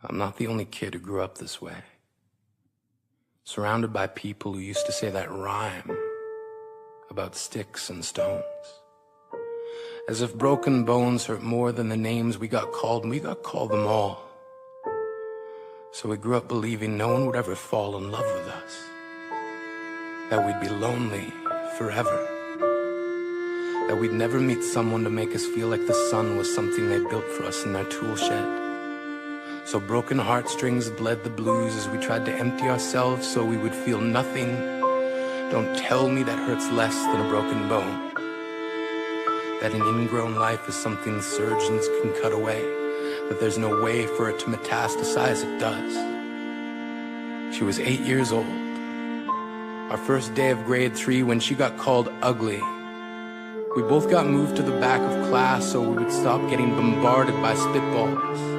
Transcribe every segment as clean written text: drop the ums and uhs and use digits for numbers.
I'm not the only kid who grew up this way. Surrounded by people who used to say that rhyme about sticks and stones. As if broken bones hurt more than the names we got called, and we got called them all. So we grew up believing no one would ever fall in love with us. That we'd be lonely forever. That we'd never meet someone to make us feel like the sun was something they built for us in their tool shed. So broken heartstrings bled the blues as we tried to empty ourselves so we would feel nothing. Don't tell me that hurts less than a broken bone. That an ingrown life is something surgeons can cut away. That there's no way for it to metastasize, it does. She was 8 years old. Our first day of grade 3 when she got called ugly. We both got moved to the back of class so we would stop getting bombarded by spitballs.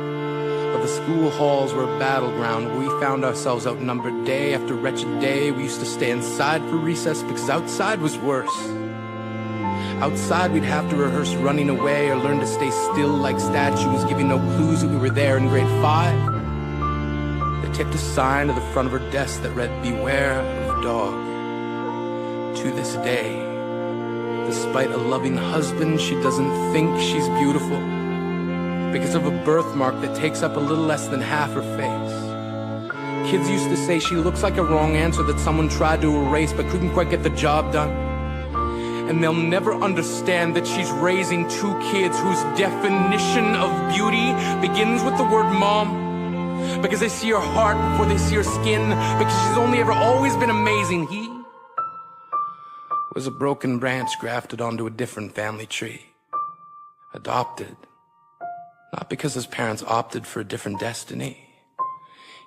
But the school halls were a battleground where we found ourselves outnumbered day after wretched day. We used to stay inside for recess because outside was worse. Outside we'd have to rehearse running away or learn to stay still like statues, giving no clues that we were there in grade 5. They taped a sign to the front of her desk that read, "Beware of dog." To this day, despite a loving husband, she doesn't think she's beautiful because of a birthmark that takes up a little less than half her face. Kids used to say she looks like a wrong answer that someone tried to erase but couldn't quite get the job done. And they'll never understand that she's raising 2 kids whose definition of beauty begins with the word mom. Because they see her heart before they see her skin. Because she's only ever always been amazing. He was a broken branch grafted onto a different family tree. Adopted. Not because his parents opted for a different destiny.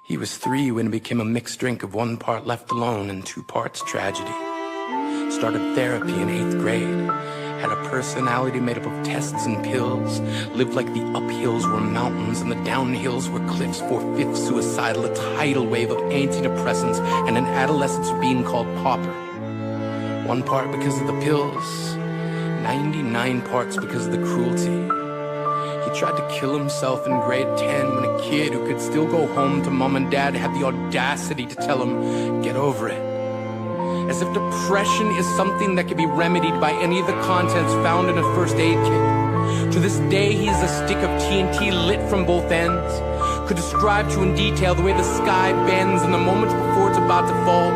He was 3 when it became a mixed drink of 1 part left alone and 2 parts tragedy. Started therapy in 8th grade. Had a personality made up of tests and pills. Lived like the uphills were mountains and the downhills were cliffs. 4/5 suicidal, a tidal wave of antidepressants and an adolescence being called pauper. 1 part because of the pills, 99 parts because of the cruelty. He tried to kill himself in grade 10 when a kid who could still go home to mom and dad had the audacity to tell him, "Get over it." As if depression is something that can be remedied by any of the contents found in a first aid kit. To this day, he is a stick of TNT lit from both ends. Could describe to in detail the way the sky bends in the moments before it's about to fall.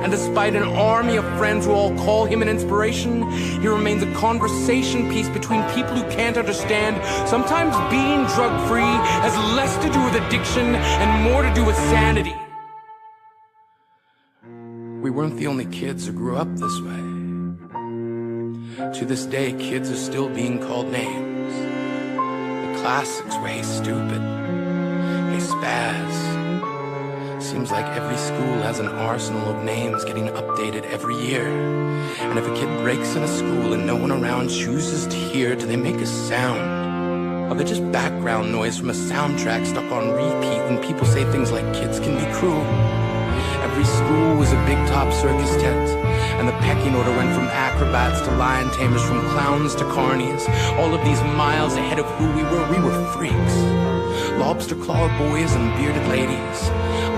And despite an army of friends who all call him an inspiration, he remains a conversation piece between people who can't understand. Sometimes being drug-free has less to do with addiction and more to do with sanity. We weren't the only kids who grew up this way. To this day, kids are still being called names. The classics were, "Hey stupid," "Hey spaz." Seems like every school has an arsenal of names getting updated every year. And if a kid breaks in a school and no one around chooses to hear, do they make a sound? Or they're just background noise from a soundtrack stuck on repeat when people say things like kids can be cruel? Every school was a big top circus tent, and the pecking order went from acrobats to lion tamers, from clowns to carnies. All of these miles ahead of who we were freaks. Lobster claw boys and bearded ladies.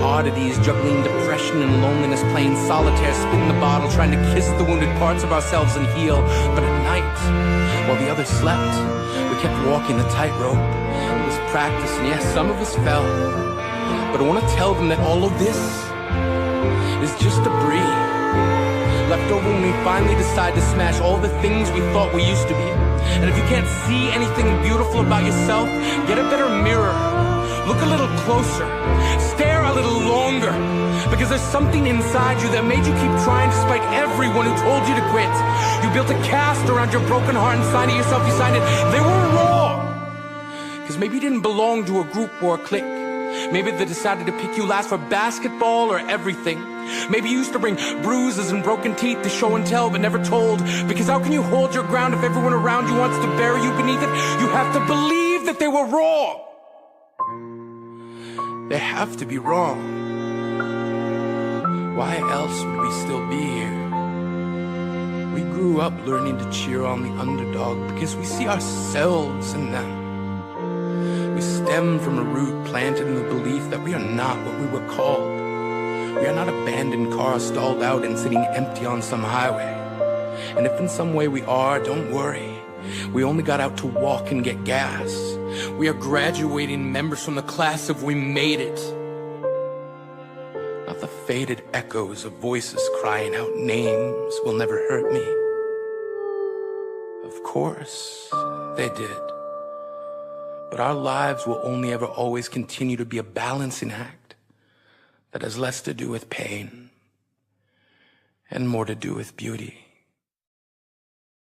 Oddities juggling depression and loneliness, playing solitaire, spin the bottle, trying to kiss the wounded parts of ourselves and heal. But at night, while the others slept, we kept walking the tightrope. It was practice, and yes, some of us fell. But I want to tell them that all of this is just debris left over when we finally decide to smash all the things we thought we used to be. And if you can't see anything beautiful about yourself, get a better mirror. Look a little closer. Stare a little longer. Because there's something inside you that made you keep trying despite everyone who told you to quit. You built a cast around your broken heart and signed it yourself. You signed it. They were wrong. Because maybe you didn't belong to a group or a clique. Maybe they decided to pick you last for basketball or everything. Maybe you used to bring bruises and broken teeth to show and tell but never told. Because how can you hold your ground if everyone around you wants to bury you beneath it? You have to believe that they were wrong. They have to be wrong. Why else would we still be here? We grew up learning to cheer on the underdog because we see ourselves in them. We stem from a root planted in the belief that we are not what we were called. We are not abandoned cars stalled out and sitting empty on some highway. And if in some way we are, don't worry. We only got out to walk and get gas. We are graduating members from the class of we made it. Not the faded echoes of voices crying out names will never hurt me. Of course, they did. But our lives will only ever always continue to be a balancing act that has less to do with pain and more to do with beauty.